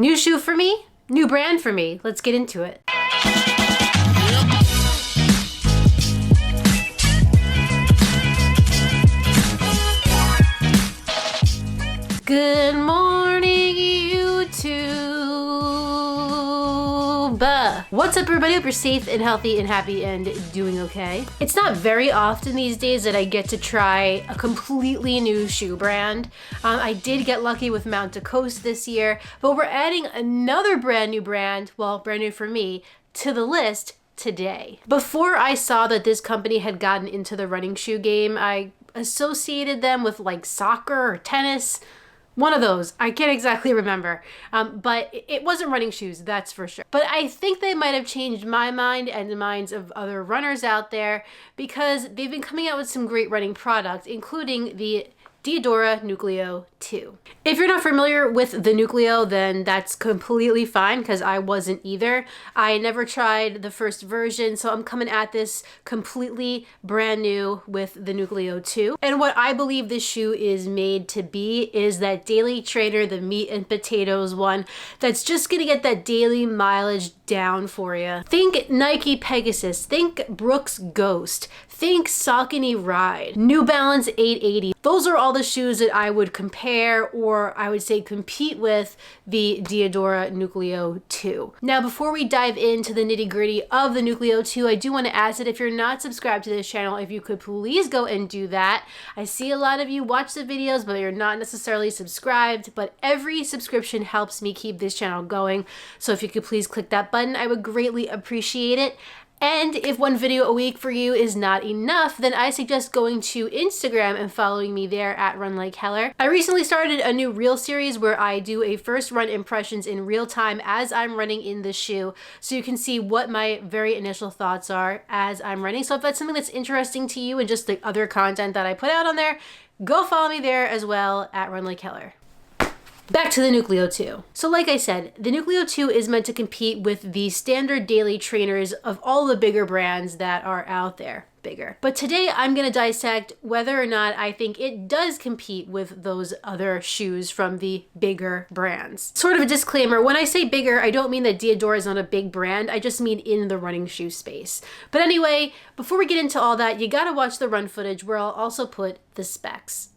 New shoe for me, new brand for me. Let's get into it. Good morning, YouTube. What's up, everybody? Hope you're safe and healthy and happy and doing okay. It's not very often these days that I get to try a completely new shoe brand. I did get lucky with Mount to Coast this year, but we're adding another brand new brand, well, brand new for me, to the list today. Before I saw that this company had gotten into the running shoe game, I associated them with like soccer or tennis. One of those. I can't exactly remember. But it wasn't running shoes, that's for sure. But I think they might have changed my mind and the minds of other runners out there because they've been coming out with some great running products, including the Diadora Nucleo 2. If you're not familiar with the Nucleo, then that's completely fine because I wasn't either. I never tried the first version, so I'm coming at this completely brand new with the Nucleo 2. And what I believe this shoe is made to be is that daily trainer, the meat and potatoes one, that's just gonna get that daily mileage down for you. Think Nike Pegasus, think Brooks Ghost, think Saucony Ride, New Balance 880. Those are all the shoes that I would compare, or I would say compete with the Diadora Nucleo 2. Now, before we dive into the nitty gritty of the Nucleo 2, I do want to ask that if you're not subscribed to this channel, if you could please go and do that. I see a lot of you watch the videos, but you're not necessarily subscribed, but every subscription helps me keep this channel going. So if you could please click that button, I would greatly appreciate it. And if one video a week for you is not enough, then I suggest going to Instagram and following me there at Run Like Heller. I recently started a new reel series where I do a first run impressions in real time as I'm running in the shoe, so you can see what my very initial thoughts are as I'm running. So if that's something that's interesting to you and just the other content that I put out on there, go follow me there as well at Run Like Heller. Back to the Nucleo 2. So like I said, the Nucleo 2 is meant to compete with the standard daily trainers of all the bigger brands that are out there. Bigger. But today I'm going to dissect whether or not I think it does compete with those other shoes from the bigger brands. Sort of a disclaimer, when I say bigger, I don't mean that Diadora is not a big brand, I just mean in the running shoe space. But anyway, before we get into all that, you gotta watch the run footage where I'll also put the specs.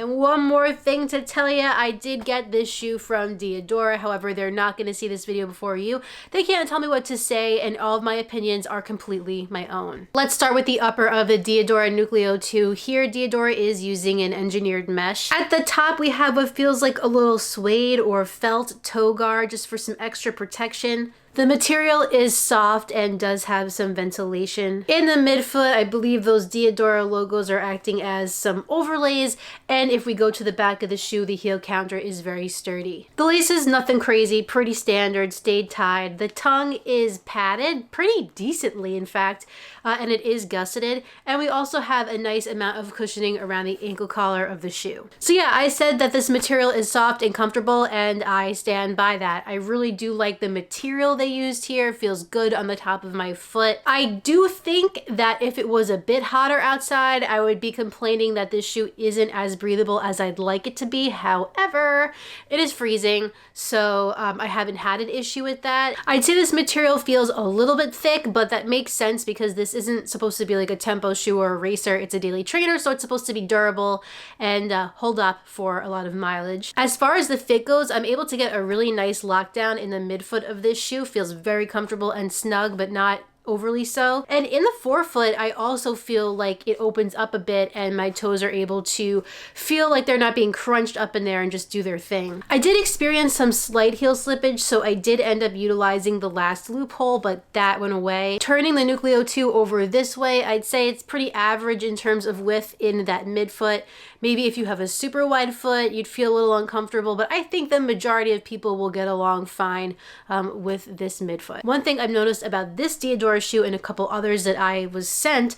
One more thing to tell you, I did get this shoe from Diadora. However, they're not going to see this video before you. They can't tell me what to say, and all of my opinions are completely my own. Let's start with the upper of the Diadora Nucleo 2. Here, Diadora is using an engineered mesh. At the top, we have what feels like a little suede or felt toe guard just for some extra protection. The material is soft and does have some ventilation. In the midfoot, I believe those Diadora logos are acting as some overlays, and if we go to the back of the shoe, the heel counter is very sturdy. The lace is nothing crazy, pretty standard, stayed tied. The tongue is padded, pretty decently in fact, and it is gusseted, and we also have a nice amount of cushioning around the ankle collar of the shoe. So yeah, I said that this material is soft and comfortable, and I stand by that. I really do like the material they used here. It feels good on the top of my foot. I do think that if it was a bit hotter outside, I would be complaining that this shoe isn't as breathable as I'd like it to be. However, it is freezing, so I haven't had an issue with that. I'd say this material feels a little bit thick, but that makes sense because this isn't supposed to be like a tempo shoe or a racer. It's a daily trainer, so it's supposed to be durable and hold up for a lot of mileage. As far as the fit goes, I'm able to get a really nice lockdown in the midfoot of this shoe. Feels very comfortable and snug, but not overly so. And in the forefoot, I also feel like it opens up a bit and my toes are able to feel like they're not being crunched up in there and just do their thing. I did experience some slight heel slippage, so I did end up utilizing the last loophole, but that went away. Turning the Nucleo 2 over this way, I'd say it's pretty average in terms of width in that midfoot. Maybe if you have a super wide foot, you'd feel a little uncomfortable, but I think the majority of people will get along fine with this midfoot. One thing I've noticed about this Diadora shoe and a couple others that I was sent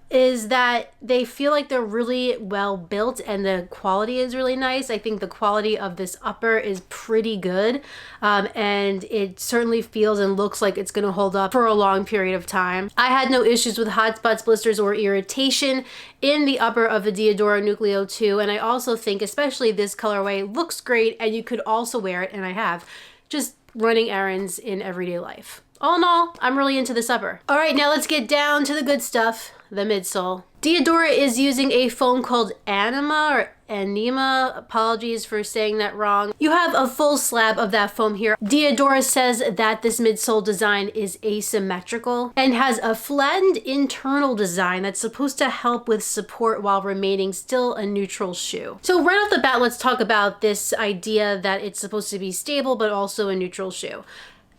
is that they feel like they're really well built and the quality is really nice. I think the quality of this upper is pretty good, and it certainly feels and looks like it's going to hold up for a long period of time. I had no issues with hot spots, blisters, or irritation in the upper of the Diadora Nucleo 2, and I also think especially this colorway looks great, and you could also wear it, and I have, just running errands in everyday life. All in all, I'm really into this upper. All right, now let's get down to the good stuff, the midsole. Diadora is using a foam called Anima. Apologies for saying that wrong. You have a full slab of that foam here. Diadora says that this midsole design is asymmetrical and has a flattened internal design that's supposed to help with support while remaining still a neutral shoe. So right off the bat, let's talk about this idea that it's supposed to be stable but also a neutral shoe.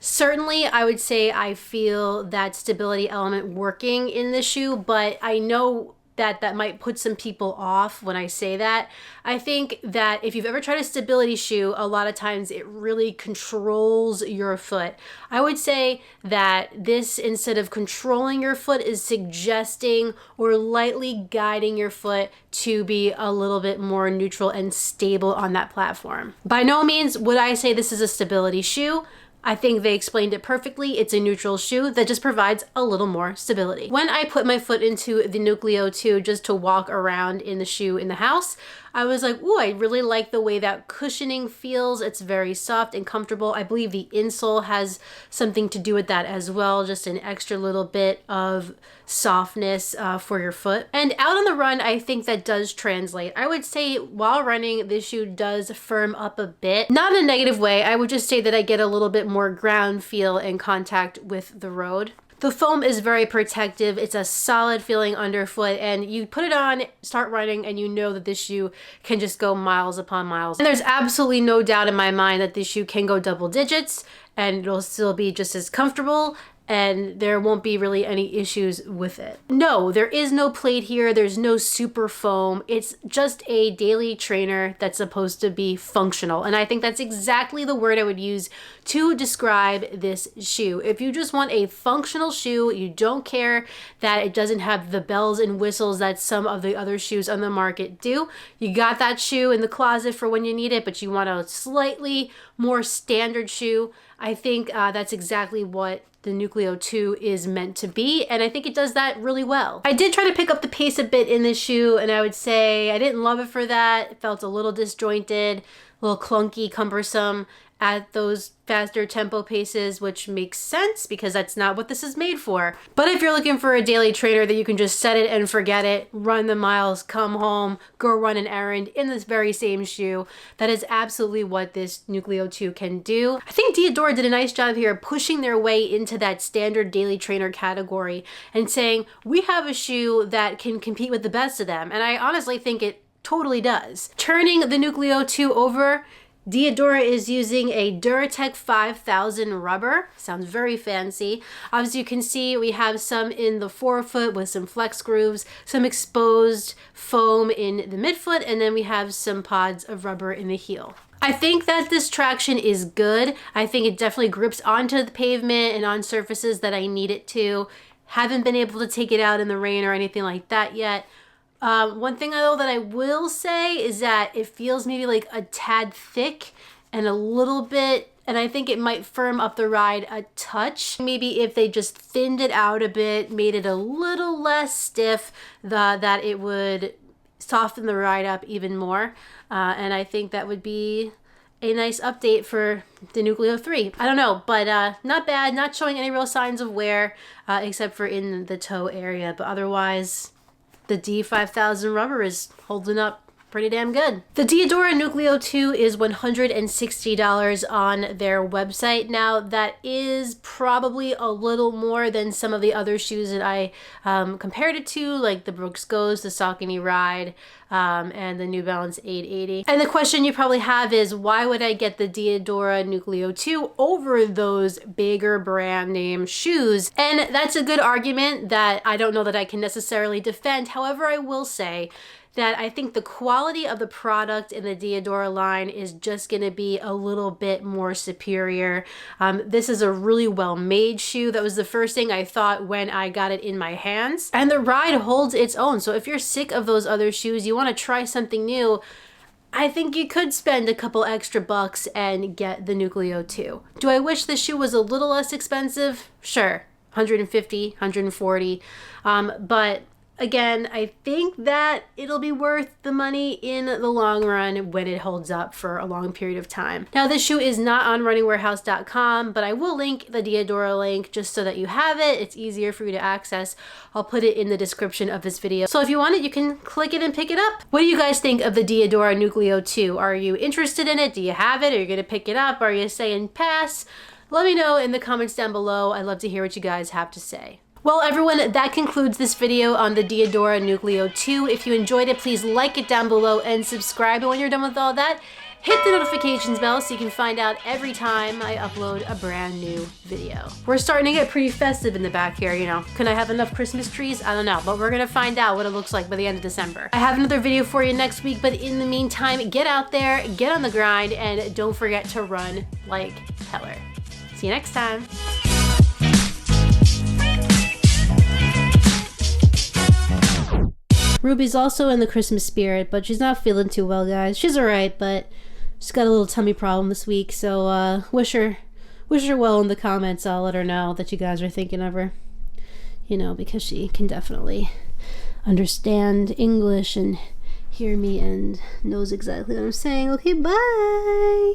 Certainly, I would say I feel that stability element working in the shoe, but I know that that might put some people off when I say that. I think that if you've ever tried a stability shoe, a lot of times it really controls your foot. I would say that this, instead of controlling your foot, is suggesting or lightly guiding your foot to be a little bit more neutral and stable on that platform. By no means would I say this is a stability shoe. I think they explained it perfectly. It's a neutral shoe that just provides a little more stability. When I put my foot into the Nucleo 2 just to walk around in the shoe in the house, I was like, ooh, I really like the way that cushioning feels. It's very soft and comfortable. I believe the insole has something to do with that as well, just an extra little bit of softness for your foot. And out on the run, I think that does translate. I would say while running, this shoe does firm up a bit. Not in a negative way. I would just say that I get a little bit more ground feel and contact with the road. The foam is very protective. It's a solid feeling underfoot, and you put it on, start running, and you know that this shoe can just go miles upon miles. And there's absolutely no doubt in my mind that this shoe can go double digits and it'll still be just as comfortable, and there won't be really any issues with it. No, there is no plate here. There's no super foam. It's just a daily trainer that's supposed to be functional. And I think that's exactly the word I would use to describe this shoe. If you just want a functional shoe, you don't care that it doesn't have the bells and whistles that some of the other shoes on the market do. You got that shoe in the closet for when you need it, but you want a slightly more standard shoe. I think that's exactly what the Nucleo 2 is meant to be, and I think it does that really well. I did try to pick up the pace a bit in this shoe, and I would say I didn't love it for that. It felt a little disjointed, a little clunky, cumbersome at those faster tempo paces, which makes sense because that's not what this is made for. But if you're looking for a daily trainer that you can just set it and forget it, run the miles, come home, go run an errand in this very same shoe, that is absolutely what this Nucleo 2 can do. I think Diadora did a nice job here pushing their way into that standard daily trainer category and saying, we have a shoe that can compete with the best of them. And I honestly think it totally does. Turning the Nucleo 2 over, Diadora is using a Duratec 5000 rubber. Sounds very fancy. As you can see, we have some in the forefoot with some flex grooves, some exposed foam in the midfoot, and then we have some pods of rubber in the heel. I think that this traction is good. I think it definitely grips onto the pavement and on surfaces that I need it to. Haven't been able to take it out in the rain or anything like that yet. One thing though that I will say is that it feels maybe like a tad thick and a little bit, and I think it might firm up the ride a touch. Maybe if they just thinned it out a bit, made it a little less stiff, that it would soften the ride up even more. And I think that would be a nice update for the Nucleo 3. I don't know, but not bad, not showing any real signs of wear, except for in the toe area, but otherwise, the D5000 rubber is holding up pretty damn good. The Diadora Nucleo 2 is $160 on their website. Now that is probably a little more than some of the other shoes that I compared it to, like the Brooks Goes, the Saucony Ride, and the New Balance 880. And the question you probably have is, why would I get the Diadora Nucleo 2 over those bigger brand name shoes? And that's a good argument that I don't know that I can necessarily defend. However, I will say that I think the quality of the product in the Diadora line is just gonna be a little bit more superior. This is a really well-made shoe. That was the first thing I thought when I got it in my hands. And the Ride holds its own. So if you're sick of those other shoes, you wanna try something new, I think you could spend a couple extra bucks and get the Nucleo 2. Do I wish the shoe was a little less expensive? Sure, 150, 140, but again, I think that it'll be worth the money in the long run when it holds up for a long period of time. Now, this shoe is not on runningwarehouse.com, but I will link the Diadora link just so that you have it. It's easier for you to access. I'll put it in the description of this video. So if you want it, you can click it and pick it up. What do you guys think of the Diadora Nucleo 2? Are you interested in it? Do you have it? Are you gonna pick it up? Are you saying pass? Let me know in the comments down below. I'd love to hear what you guys have to say. Well, everyone, that concludes this video on the Diadora Nucleo 2. If you enjoyed it, please like it down below and subscribe. And when you're done with all that, hit the notifications bell so you can find out every time I upload a brand new video. We're starting to get pretty festive in the back here, you know. Can I have enough Christmas trees? I don't know, but we're gonna find out what it looks like by the end of December. I have another video for you next week, but in the meantime, get out there, get on the grind, and don't forget to run like Heller. See you next time. Ruby's also in the Christmas spirit, but she's not feeling too well, guys. She's alright, but she's got a little tummy problem this week, so wish her well in the comments. I'll let her know that you guys are thinking of her. You know, because she can definitely understand English and hear me and knows exactly what I'm saying. Okay, bye!